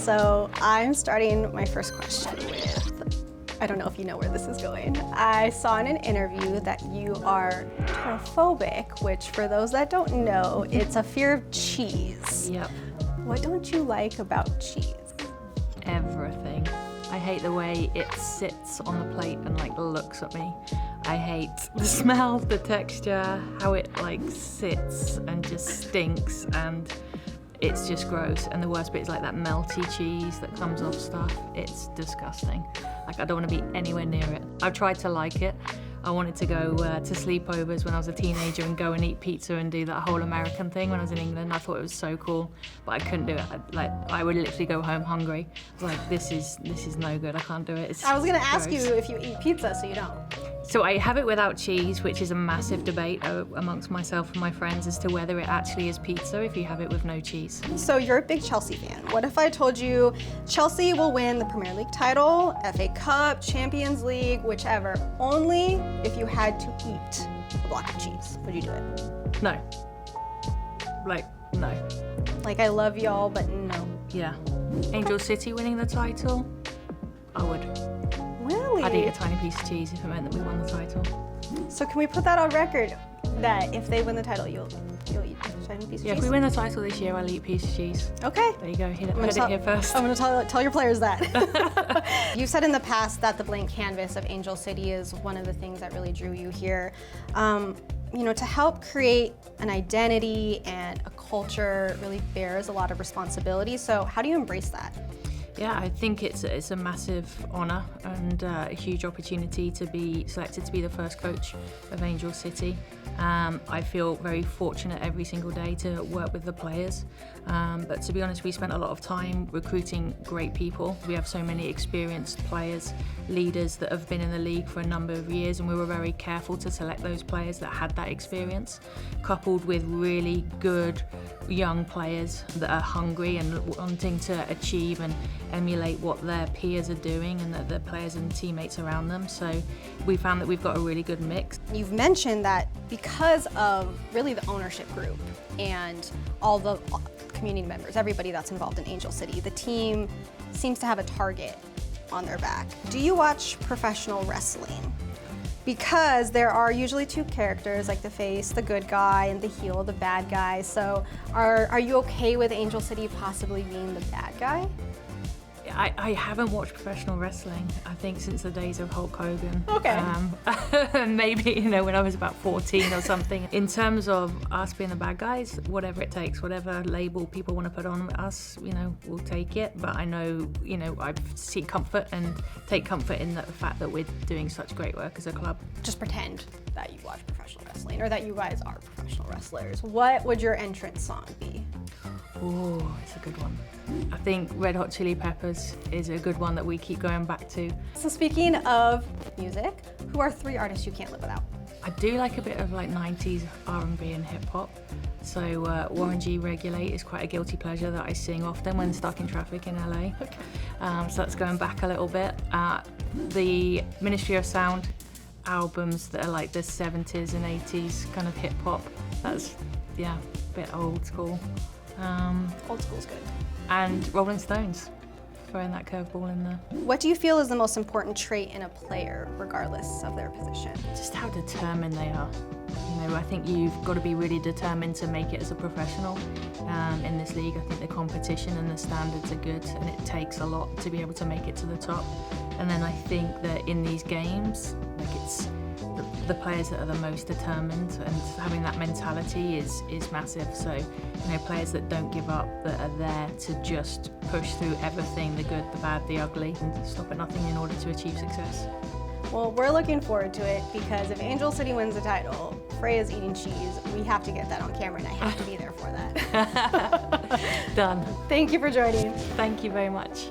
So I'm starting my first question with, I don't know if you know where this is going. I saw in an interview that you are turophobic, which for those that don't know, it's a fear of cheese. Yep. What don't you like about cheese? Everything. I hate the way it sits on the plate and like looks at me. I hate the smell, the texture, how it like sits and just stinks, and it's just gross. And the worst bit is like that melty cheese that comes off stuff. It's disgusting. Like, I don't want to be anywhere near it. I've tried to like it. I wanted to go to sleepovers when I was a teenager and go and eat pizza and do that whole American thing when I was in England. I thought it was so cool, but I couldn't do it. I would literally go home hungry. I was like, this is no good. I can't do it. I was gonna ask you if you eat pizza, so you don't. So I have it without cheese, which is a massive debate amongst myself and my friends as to whether it actually is pizza if you have it with no cheese. So you're a big Chelsea fan. What if I told you Chelsea will win the Premier League title, FA Cup, Champions League, whichever, only if you had to eat a block of cheese? Would you do it? No. Like, no. Like, I love y'all, but no. Yeah. Angel City winning the title? I would. Really? I'd eat a tiny piece of cheese if it meant that we won the title. So can we put that on record, that if they win the title, you'll eat a tiny piece of cheese? Yeah, if we win the title this year, I'll eat a piece of cheese. Okay. There you go, heard it here first. I'm gonna tell your players that. You've said in the past that the blank canvas of Angel City is one of the things that really drew you here. You know, to help create an identity and a culture really bears a lot of responsibility. So how do you embrace that? Yeah, I think it's a massive honour and a huge opportunity to be selected to be the first coach of Angel City. I feel very fortunate every single day to work with the players. But to be honest, we spent a lot of time recruiting great people. We have so many experienced players, leaders that have been in the league for a number of years, and we were very careful to select those players that had that experience, coupled with really good young players that are hungry and wanting to achieve and emulate what their peers are doing and the players and teammates around them. So we found that we've got a really good mix. You've mentioned that because of really the ownership group and all the community members, everybody that's involved in Angel City, the team seems to have a target on their back. Do you watch professional wrestling? Because there are usually two characters, like the face, the good guy, and the heel, the bad guy. So are you okay with Angel City possibly being the bad guy? I haven't watched professional wrestling, I think, since the days of Hulk Hogan. Okay. Maybe, you know, when I was about 14 or something. In terms of us being the bad guys, whatever it takes, whatever label people want to put on us, you know, we'll take it. But I know, you know, I seek comfort and take comfort in the fact that we're doing such great work as a club. Just pretend that you watch professional wrestling or that you guys are professional wrestlers. What would your entrance song be? Oh, it's a good one. I think Red Hot Chili Peppers is a good one that we keep going back to. So speaking of music, who are 3 artists you can't live without? I do like a bit of like 90s R&B and hip hop. So Warren G Regulate is quite a guilty pleasure that I sing often when stuck in traffic in LA. Okay. So that's going back a little bit. The Ministry of Sound albums that are like the 70s and 80s kind of hip hop. That's, yeah, a bit old school. Old school's good. And Rolling Stones, throwing that curveball in there. What do you feel is the most important trait in a player, regardless of their position? Just how determined they are. You know, I think you've got to be really determined to make it as a professional in this league. I think the competition and the standards are good, and it takes a lot to be able to make it to the top. And then I think that in these games, like, it's the players that are the most determined, and having that mentality is massive. So, you know, players that don't give up, that are there to just push through everything, the good, the bad, the ugly, and stop at nothing in order to achieve success. Well, we're looking forward to it, because if Angel City wins the title, Freya's eating cheese, we have to get that on camera, and I have to be there for that. Done. Thank you for joining. Thank you very much.